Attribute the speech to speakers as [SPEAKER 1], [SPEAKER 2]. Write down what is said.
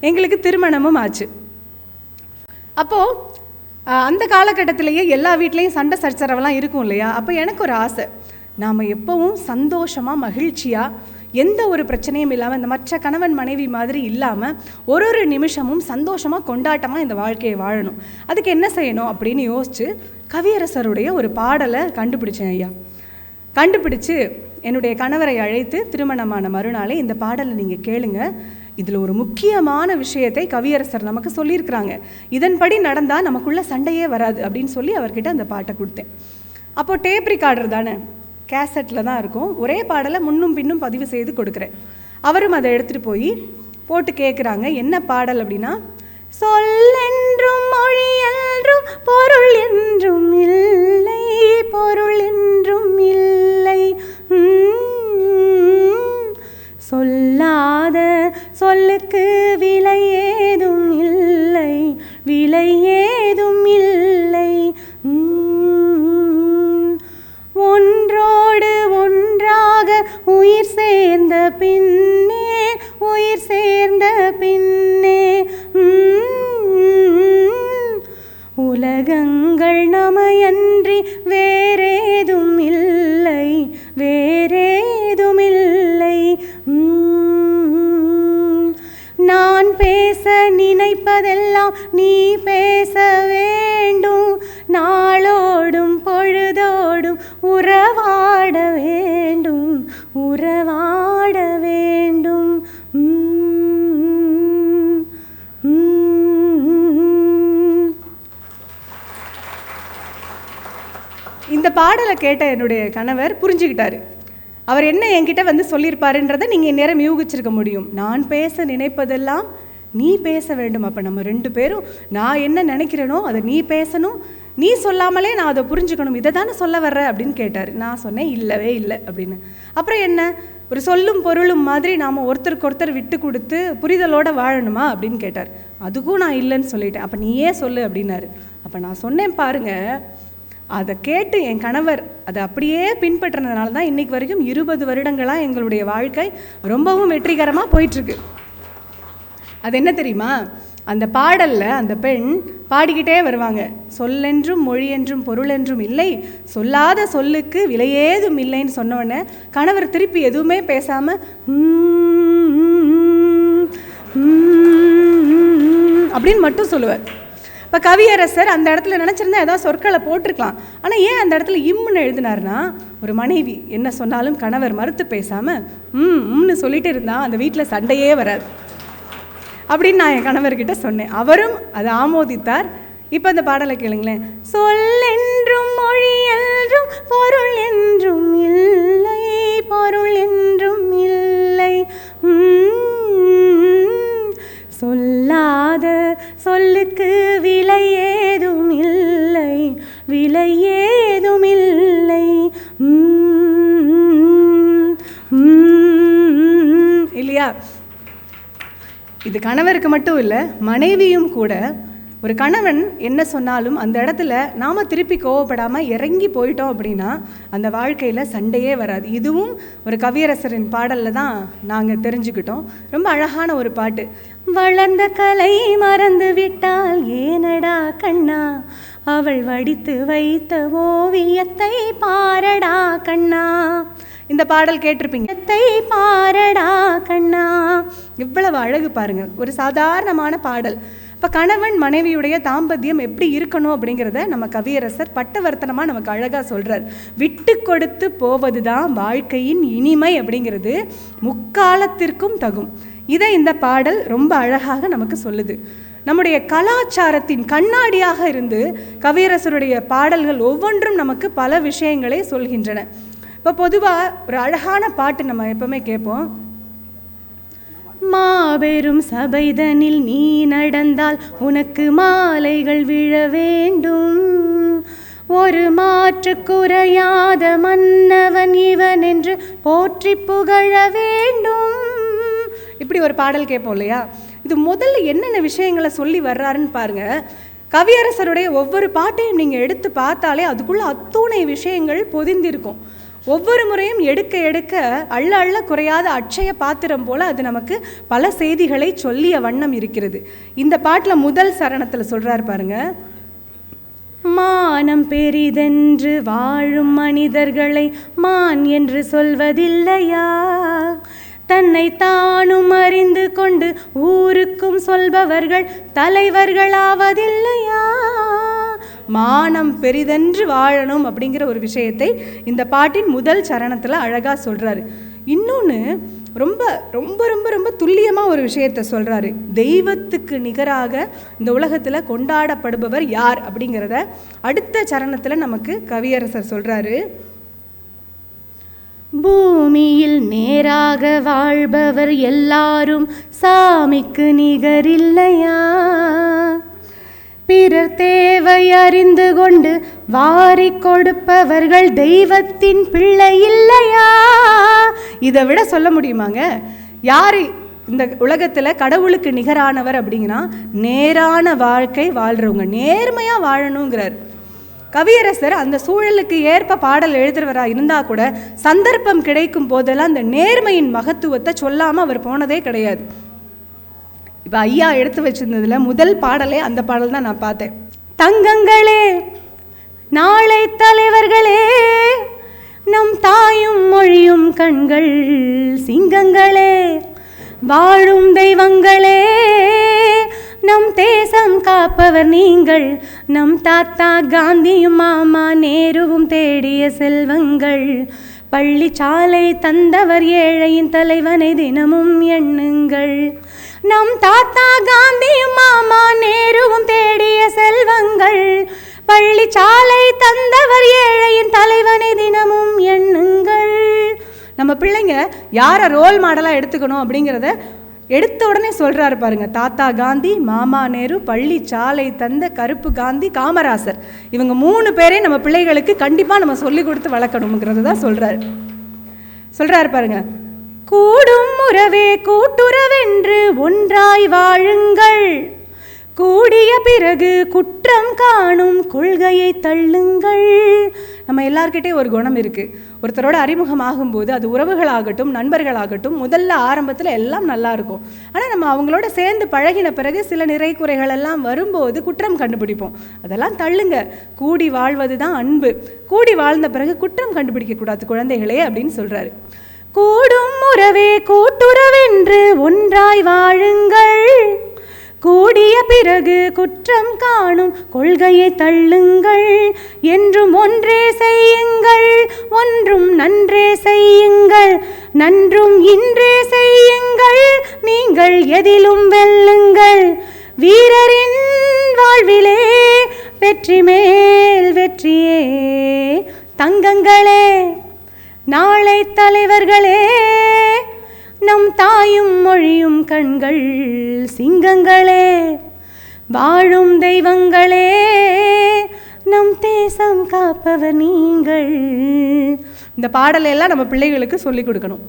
[SPEAKER 1] எங்களுக்கு திருமணமும் ஆச்சு. அப்போது அந்த காலகட்டத்திலேயே எல்லா வீட்லேயும் சண்டை சச்சரவெல்லாம் இருக்கும் இல்லையா? அப்போ எனக்கு ஒரு ஆசை, நாம் எப்போவும் சந்தோஷமாக மகிழ்ச்சியாக எந்த ஒரு பிரச்சனையும் இல்லாமல், இந்த மற்ற கணவன் மனைவி மாதிரி இல்லாமல் ஒரு நிமிஷமும் சந்தோஷமாக கொண்டாட்டமாக இந்த வாழ்க்கையை வாழணும். அதுக்கு என்ன செய்யணும் அப்படின்னு யோசித்து கவியரசருடைய ஒரு பாடலை கண்டுபிடிச்சேன் ஐயா. கண்டுபிடிச்சு என்னுடைய கணவரை அழைத்து திருமணமான மறுநாளே இந்த பாடலை நீங்கள் கேளுங்க, இதில் ஒரு முக்கியமான விஷயத்தை கவியரசர் நமக்கு சொல்லியிருக்கிறாங்க, இதன்படி நடந்தால் நமக்குள்ளே சண்டையே வராது அப்படின்னு சொல்லி அவர்கிட்ட அந்த பாட்டை கொடுத்தேன். அப்போது டேப் ரெக்கார்டர் தானே, கேசட்டில் தான் இருக்கும், ஒரே பாடலை முன்னும் பின்னும் பதிவு செய்து கொடுக்குறேன். அவரும் அதை எடுத்துகிட்டு போய் போட்டு கேட்குறாங்க. என்ன பாடல் அப்படின்னா, சொல்லென்றும் மொழி என்றும் பொருள் என்றும் இல்லை, பொருள் என்றும் இல்லை, சொல்லாத சொல்லுக்கு விலை ஏதும் இல்லை, விலை ஏதும் இல்லை, ஒன்றோடு ஒன்றாக உயிர் சேர்ந்த பின்னே, உயிர் சேர்ந்த பின்னே உலகங்கள் நமையன்றி வேறேதும் இல்லை, வேறேதும் இல்லை, நான் பேச நினைப்பதெல்லாம் நீ பேச வேண்டும், நாளோடும் பொழுதோடும் உறவாட வேண்டும், உறவாட வேண்டும். இந்த பாடலை கேட்ட என்னுடைய கணவர் புரிஞ்சுக்கிட்டாரு. அவர் என்ன என்கிட்ட வந்து சொல்லியிருப்பாருன்றதை நீங்கள் இந்நேரம் யூகிச்சிருக்க முடியும். நான் பேச நினைப்பதெல்லாம் நீ பேச வேண்டும். அப்போ நம்ம ரெண்டு பேரும் நான் என்ன நினைக்கிறேனோ அதை நீ பேசணும், நீ சொல்லாமலே நான் அதை புரிஞ்சுக்கணும், இதை தானே சொல்ல வர்ற அப்படின்னு கேட்டார். நான் சொன்னேன் இல்லவே இல்லை அப்படின்னு. அப்புறம் என்ன, ஒரு சொல்லும் பொருளும் மாதிரி நாம் ஒருத்தருக்கு ஒருத்தர் விட்டு கொடுத்து புரிதலோடு வாழணுமா அப்படின்னு கேட்டார். அதுக்கும் நான் இல்லைன்னு சொல்லிட்டேன். அப்போ நீயே சொல்லு அப்படின்னாரு. அப்போ நான் சொன்னேன் பாருங்க, அதை கேட்டு என் கணவர் அதை அப்படியே பின்பற்றினதுனால தான் இன்றைக்கு வரைக்கும் 20 வருடங்களாக எங்களுடைய வாழ்க்கை ரொம்பவும் வெற்றிகரமாக போயிட்டுருக்கு. அது என்ன தெரியுமா, அந்த பாடலில் அந்த பெண் பாடிக்கிட்டே வருவாங்க, சொல்லென்றும் மொழி என்றும் பொருள் என்றும் இல்லை, சொல்லாத சொல்லுக்கு விலையேதும் இல்லைன்னு சொன்னோடனே கணவர் திருப்பி எதுவுமே பேசாமல் அப்படின்னு மட்டும் சொல்லுவார். இப்போ கவியரசர் அந்த இடத்துல நினச்சிருந்தா ஏதாவது சொற்களை போட்டிருக்கலாம். ஆனால் ஏன் அந்த இடத்துல இம்முன்னு எழுதினார்னா, ஒரு மனைவி என்ன சொன்னாலும் கணவர் மறுத்து பேசாமல் ம்னு சொல்லிட்டு இருந்தால் அந்த வீட்டில் சண்டையே வராது அப்படின்னு நான் என் கணவர்கிட்ட சொன்னேன். அவரும் அதை ஆமோதித்தார். இப்போ அந்த பாடலை கேளுங்களேன். சொல்லென்றும் மொழி என்றும் பொருள் என்றும் இல்லை, பொருள் என்றும் இல்லை, சொல்லாத சொல்லுக்கு விலை ஏதும் இல்லை, விலை ஏதும் இல்லை, இல்லையா? இது கணவருக்கு மட்டும் இல்லை, மனைவியும் கூட. ஒரு கணவன் என்ன சொன்னாலும் அந்த இடத்துல நாம் திருப்பி கோவப்படாமல் இறங்கி போயிட்டோம் அப்படின்னா அந்த வாழ்க்கையில் சண்டையே வராது. இதுவும் ஒரு கவியரசரின் பாடலில் தான் நாங்கள் தெரிஞ்சுக்கிட்டோம். ரொம்ப அழகான ஒரு பாட்டு. வளர்ந்த கலை மறந்து விட்டால் ஏனடா கண்ணா, அவள் வடித்து வைத்த ஓவியத்தை பாரடா கண்ணா. இந்த பாடல் கேட்டிருப்பீங்க. பாரடா கண்ணா, இவ்வளவு அழகு பாருங்க. ஒரு சாதாரணமான பாடல். இப்போ கணவன் மனைவியுடைய தாம்பத்தியம் எப்படி இருக்கணும் அப்படிங்கிறத நம்ம கவியரசர் பட்டவர்த்தனமாக நமக்கு அழகாக சொல்கிறார். விட்டு கொடுத்து போவது தான் வாழ்க்கையின் இனிமை அப்படிங்கிறது முக்காலத்திற்கும் தகும். இதை இந்த பாடல் ரொம்ப அழகாக நமக்கு சொல்லுது. நம்முடைய கலாச்சாரத்தின் கண்ணாடியாக இருந்து கவியரசருடைய பாடல்கள் ஒவ்வொன்றும் நமக்கு பல விஷயங்களை சொல்கின்றன. இப்போ பொதுவாக ஒரு அழகான பாட்டு நம்ம எப்பவுமே கேட்போம். மாபெரும் சபைதனில் நீ நடந்தால் உனக்கு மாலைகள் விழ வேண்டும், ஒரு மாற்று குறையாத மன்னவன் இவன் என்று போற்றி புகழ வேண்டும். இப்படி ஒரு பாடல் கேட்போம் இல்லையா? இது முதல்ல என்னென்ன விஷயங்களை சொல்லி வர்றாருன்னு பாருங்க. கவியரசருடைய ஒவ்வொரு பாட்டையும் நீங்கள் எடுத்து பார்த்தாலே அதுக்குள்ளே அத்தனை விஷயங்கள் பொதிந்திருக்கும். ஒவ்வொரு முறையும் எடுக்க எடுக்க அள்ள அள்ள குறையாத அட்சய பாத்திரம் போல் அது நமக்கு பல செய்திகளை சொல்லிய வண்ணம் இருக்கிறது. இந்த பாட்டில் முதல் சரணத்தில் சொல்கிறார் பாருங்க, மானம் பெரிதென்று வாழும் மனிதர்களை மான் என்று சொல்வதில்லையா, தன்னை தானும் அறிந்து கொண்டு ஊருக்கும் சொல்பவர்கள் தலைவர்களாவதில்லையா. மானம் பெரிதென்று வாழணும் அப்படிங்கிற ஒரு விஷயத்தை இந்த பாட்டின் முதல் சரணத்தில் அழகாக சொல்கிறாரு. இன்னொன்று ரொம்ப ரொம்ப ரொம்ப ரொம்ப துல்லியமாக ஒரு விஷயத்தை சொல்கிறாரு. தெய்வத்துக்கு நிகராக இந்த உலகத்தில் கொண்டாடப்படுபவர் யார் அப்படிங்கிறத அடுத்த சரணத்தில் நமக்கு கவியரசர் சொல்கிறாரு. பூமியில் நேராக வாழ்பவர் எல்லாரும் சாமிக்கு நிகரில்லையா, பிறர் தேவை அறிந்து கொண்டு வாரி கொடுப்பவர்கள் தெய்வத்தின் பிள்ளை இல்லையா. இதை விட சொல்ல முடியுமாங்க? யார் இந்த உலகத்தில் கடவுளுக்கு நிகரானவர் அப்படிங்கன்னா நேரான வாழ்க்கை வாழ்கிறவங்க, நேர்மையாக வாழணுங்கிறார் கவியரசர். அந்த சூழலுக்கு ஏற்ப பாடல் எழுதுறவராக இருந்தால் கூட சந்தர்ப்பம் கிடைக்கும் போதெல்லாம் அந்த நேர்மையின் மகத்துவத்தை சொல்லாமல் அவர் போனதே கிடையாது. இப்போ ஐயா எடுத்து வச்சிருந்ததில் முதல் பாடலே அந்த பாடல் தான் நான் பார்த்தேன். தங்கங்களே, நாளை தலைவர்களே, நம் தாயும் மொழியும் கண்கள் சிங்கங்களே, வாழும் தெய்வங்களே, நம் தேசம் காப்பவர் நீங்கள், நம் தாத்தா காந்தியும் மாமா நேருவும் தேடிய செல்வங்கள், பள்ளி சாலை தந்தவர் ஏழையின் தலைவனை தினமும் எண்ணுங்கள், நம் தாத்தா காந்தியும் மாமா நேருவும் தேடிய செல்வங்கள், பள்ளி சாலை தந்தவர் ஏழையின் தலைவனை தினமும் எண்ணுங்கள். நம்ம பிள்ளைங்க யாரை ரோல் மாடலாக எடுத்துக்கணும் அப்படிங்கிறத எடுத்த உடனே சொல்கிறாரு பாருங்க. தாத்தா காந்தி, மாமா நேரு, பள்ளி சாலை தந்த கருப்பு காந்தி, காமராசர், இவங்க 3 பேரையும் நம்ம பிள்ளைகளுக்கு கண்டிப்பாக நம்ம சொல்லி கொடுத்து வளர்க்கணுங்கிறது தான் சொல்கிறாரு பாருங்க. கூடும் உறவே கூட்டுறவென்று ஒன்றாய் வாழுங்கள், கூடிய பிறகு குற்றம் காணும் கொள்கையை தள்ளுங்கள். நம்ம எல்லார்கிட்டே ஒரு குணம் இருக்குது. ஒருத்தரோட அறிமுகமாகும் போது அது உறவுகளாகட்டும் நண்பர்களாகட்டும் முதல்ல ஆரம்பத்தில் எல்லாம் நல்லா இருக்கும். ஆனால் நம்ம அவங்களோட சேர்ந்து பழகின பிறகு சில நிறை குறைகள் எல்லாம் வரும்போது குற்றம் கண்டுபிடிப்போம். அதெல்லாம் தள்ளுங்க. கூடி வாழ்வது தான் அன்பு. கூடி வாழ்ந்த பிறகு குற்றம் கண்டுபிடிக்கக்கூடாது குழந்தைகளே அப்படின்னு சொல்கிறாரு. கூடும் உறவே கூட்டுறவென்று ஒன்றாய் வாழுங்கள், கூடிய பிறகு குற்றம் காணும் கொள்கையை தள்ளுங்கள், என்றும் ஒன்றே செய்யுங்கள், ஒன்றும் நன்றே செய்யுங்கள், நன்றும் இன்றே செய்யுங்கள், நீங்கள் எதிலும் வெல்லுங்கள், வீரரின் வாழ்விலே வெற்றி மேல் வெற்றியே. தங்கங்களே, நாளை தலைவர்களே, நம் தாயும் மொழியும் கண்கள் சிங்கங்களே, வாழும் தெய்வங்களே, நம் தேசம் காப்பவர் நீங்கள். இந்த பாடலையெல்லாம் நம்ம பிள்ளைகளுக்கு சொல்லிக் கொடுக்கணும்.